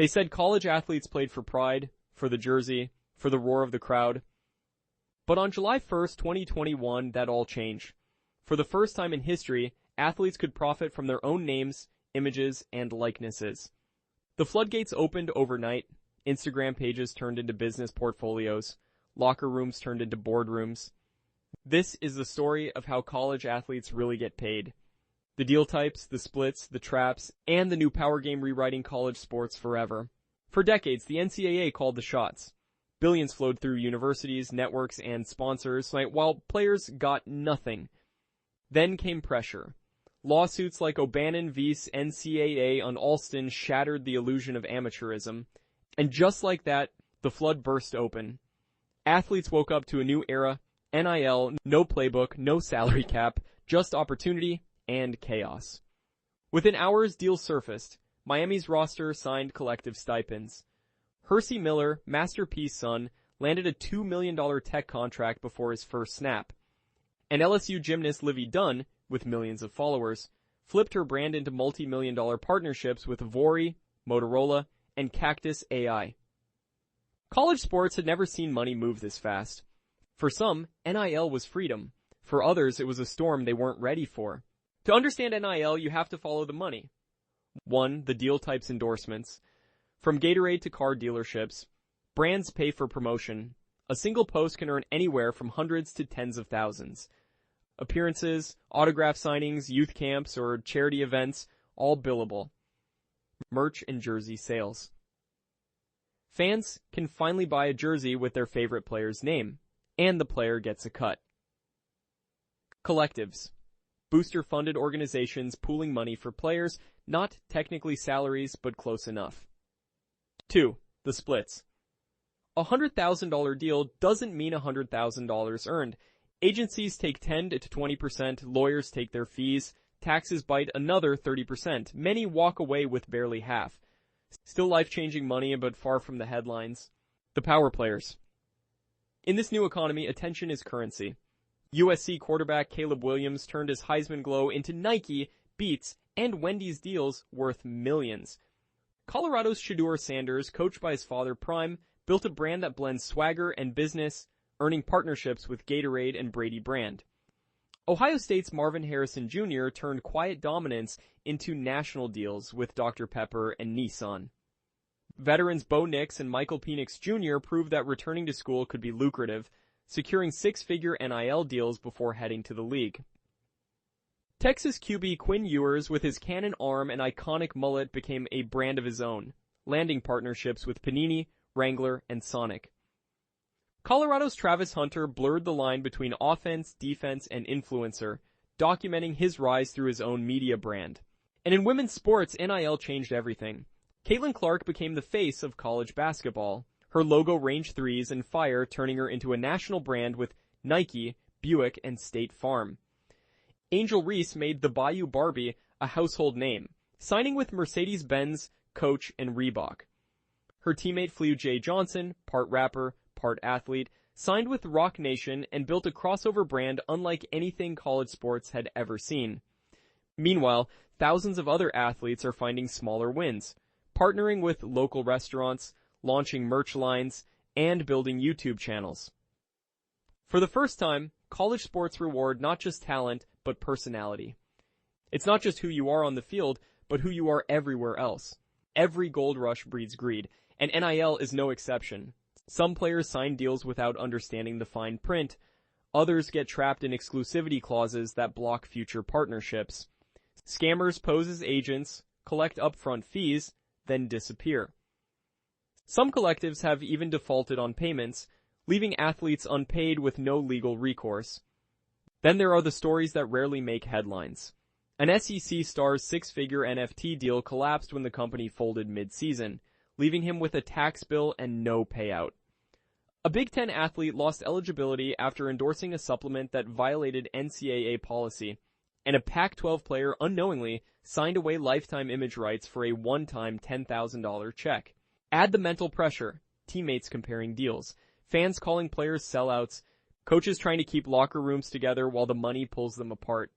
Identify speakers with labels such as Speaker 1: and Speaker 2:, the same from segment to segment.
Speaker 1: They said college athletes played for pride, for the jersey, for the roar of the crowd. But on July 1st, 2021, that all changed. For the first time in history, athletes could profit from their own names, images, and likenesses. The floodgates opened overnight. Instagram pages turned into business portfolios. Locker rooms turned into boardrooms. This is the story of how college athletes really get paid. The deal types, the splits, the traps, and the new power game rewriting college sports forever. For decades, the NCAA called the shots. Billions flowed through universities, networks, and sponsors, while players got nothing. Then came pressure. Lawsuits like O'Bannon v. NCAA on Alston shattered the illusion of amateurism. And just like that, the flood burst open. Athletes woke up to a new era, NIL, no playbook, no salary cap, just opportunity and chaos. Within hours, deals surfaced. Miami's roster signed collective stipends. Hersey Miller, Master P's son, landed a $2 million tech contract before his first snap. And LSU gymnast Livy Dunn, with millions of followers, flipped her brand into multi-million-dollar partnerships with Vori, Motorola, and Cactus AI. College sports had never seen money move this fast. For some, NIL was freedom. For others, it was a storm they weren't ready for. To understand NIL, you have to follow the money. 1. The deal types endorsements. From Gatorade to car dealerships, brands pay for promotion. A single post can earn anywhere from hundreds to tens of thousands. Appearances, autograph signings, youth camps, or charity events, all billable. Merch and jersey sales. Fans can finally buy a jersey with their favorite player's name, and the player gets a cut. Collectives. Booster-funded organizations pooling money for players, not technically salaries, but close enough. 2. The splits. A $100,000 deal doesn't mean $100,000 earned. Agencies take 10 to 20%, lawyers take their fees, taxes bite another 30%. Many walk away with barely half. Still life-changing money, but far from the headlines. The power players. In this new economy, attention is currency. USC quarterback Caleb Williams turned his Heisman glow into Nike, Beats, and Wendy's deals worth millions. Colorado's Shedeur Sanders, coached by his father Prime, built a brand that blends swagger and business, earning partnerships with Gatorade and Brady Brand. Ohio State's Marvin Harrison Jr. turned quiet dominance into national deals with Dr. Pepper and Nissan. Veterans Bo Nix and Michael Penix Jr. proved that returning to school could be lucrative, securing six-figure NIL deals before heading to the league. Texas QB Quinn Ewers, with his cannon arm and iconic mullet, became a brand of his own, landing partnerships with Panini, Wrangler, and Sonic. Colorado's Travis Hunter blurred the line between offense, defense, and influencer, documenting his rise through his own media brand. And in women's sports, NIL changed everything. Caitlin Clark became the face of college basketball. Her logo ranged threes and fire, turning her into a national brand with Nike, Buick, and State Farm. Angel Reese made the Bayou Barbie a household name, signing with Mercedes-Benz, Coach, and Reebok. Her teammate Flau'jae Johnson, part rapper, part athlete, signed with Rock Nation and built a crossover brand unlike anything college sports had ever seen. Meanwhile, thousands of other athletes are finding smaller wins, partnering with local restaurants, launching merch lines, and building YouTube channels. For the first time, college sports reward not just talent, but personality. It's not just who you are on the field, but who you are everywhere else. Every gold rush breeds greed, and NIL is no exception. Some players sign deals without understanding the fine print. Others get trapped in exclusivity clauses that block future partnerships. Scammers pose as agents, collect upfront fees, then disappear. Some collectives have even defaulted on payments, leaving athletes unpaid with no legal recourse. Then there are the stories that rarely make headlines. An SEC star's six-figure NFT deal collapsed when the company folded mid-season, leaving him with a tax bill and no payout. A Big Ten athlete lost eligibility after endorsing a supplement that violated NCAA policy, and a Pac-12 player unknowingly signed away lifetime image rights for a one-time $10,000 check. Add the mental pressure, teammates comparing deals, fans calling players sellouts, coaches trying to keep locker rooms together while the money pulls them apart.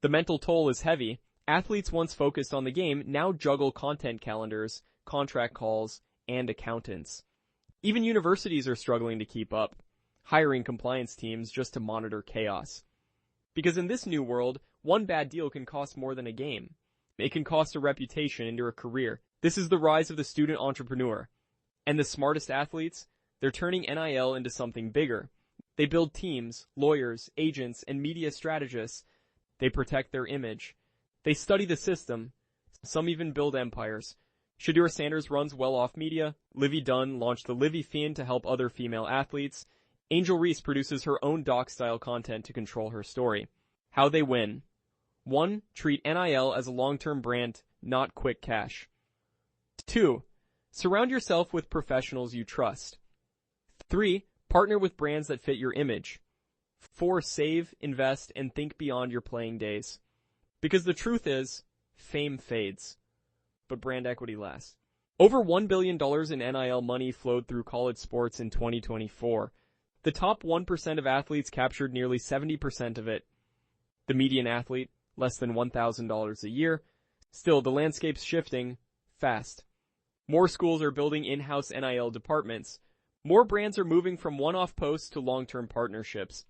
Speaker 1: The mental toll is heavy. Athletes once focused on the game now juggle content calendars, contract calls, and accountants. Even universities are struggling to keep up, hiring compliance teams just to monitor chaos. Because in this new world, one bad deal can cost more than a game. It can cost a reputation and a career. This is the rise of the student entrepreneur. And the smartest athletes, they're turning NIL into something bigger. They build teams, lawyers, agents, and media strategists. They protect their image. They study the system. Some even build empires. Shedeur Sanders runs well-off media. Livy Dunn launched the Livy Fiend to help other female athletes. Angel Reese produces her own doc-style content to control her story. How they win. 1. Treat NIL as a long-term brand, not quick cash. 2. Surround yourself with professionals you trust. 3. Partner with brands that fit your image. 4. Save, invest, and think beyond your playing days. Because the truth is, fame fades, but brand equity lasts. Over $1 billion in NIL money flowed through college sports in 2024. The top 1% of athletes captured nearly 70% of it. The median athlete, less than $1,000 a year. Still, the landscape's shifting fast. More schools are building in-house NIL departments. More brands are moving from one-off posts to long-term partnerships.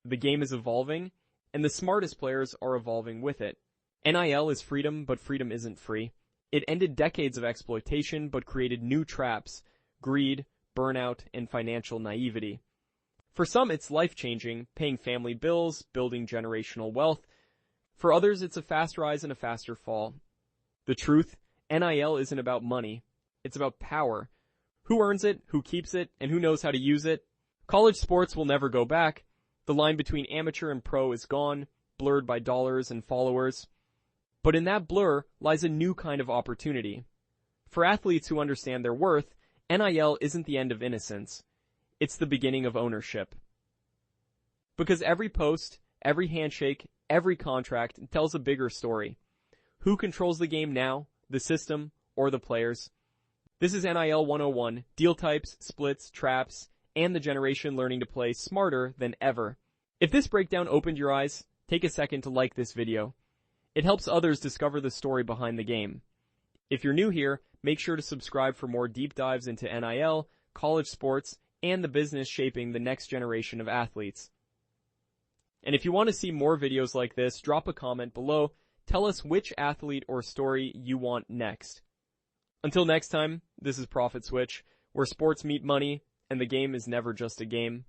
Speaker 1: The game is evolving, and the smartest players are evolving with it. NIL is freedom, but freedom isn't free. It ended decades of exploitation, but created new traps: greed, burnout, and financial naivety. For some, it's life-changing, paying family bills, building generational wealth. For others, it's a fast rise and a faster fall. The truth, NIL isn't about money. It's about power. Who earns it, who keeps it, and who knows how to use it? College sports will never go back. The line between amateur and pro is gone, blurred by dollars and followers. But in that blur lies a new kind of opportunity. For athletes who understand their worth, NIL isn't the end of innocence. It's the beginning of ownership. Because every post, every handshake, every contract tells a bigger story. Who controls the game now, the system, or the players? This is NIL 101, deal types, splits, traps, and the generation learning to play smarter than ever. If this breakdown opened your eyes, take a second to like this video. It helps others discover the story behind the game. If you're new here, make sure to subscribe for more deep dives into NIL, college sports, and the business shaping the next generation of athletes. And if you want to see more videos like this, drop a comment below. Tell us which athlete or story you want next. Until next time, this is Profit Switch, where sports meet money, and the game is never just a game.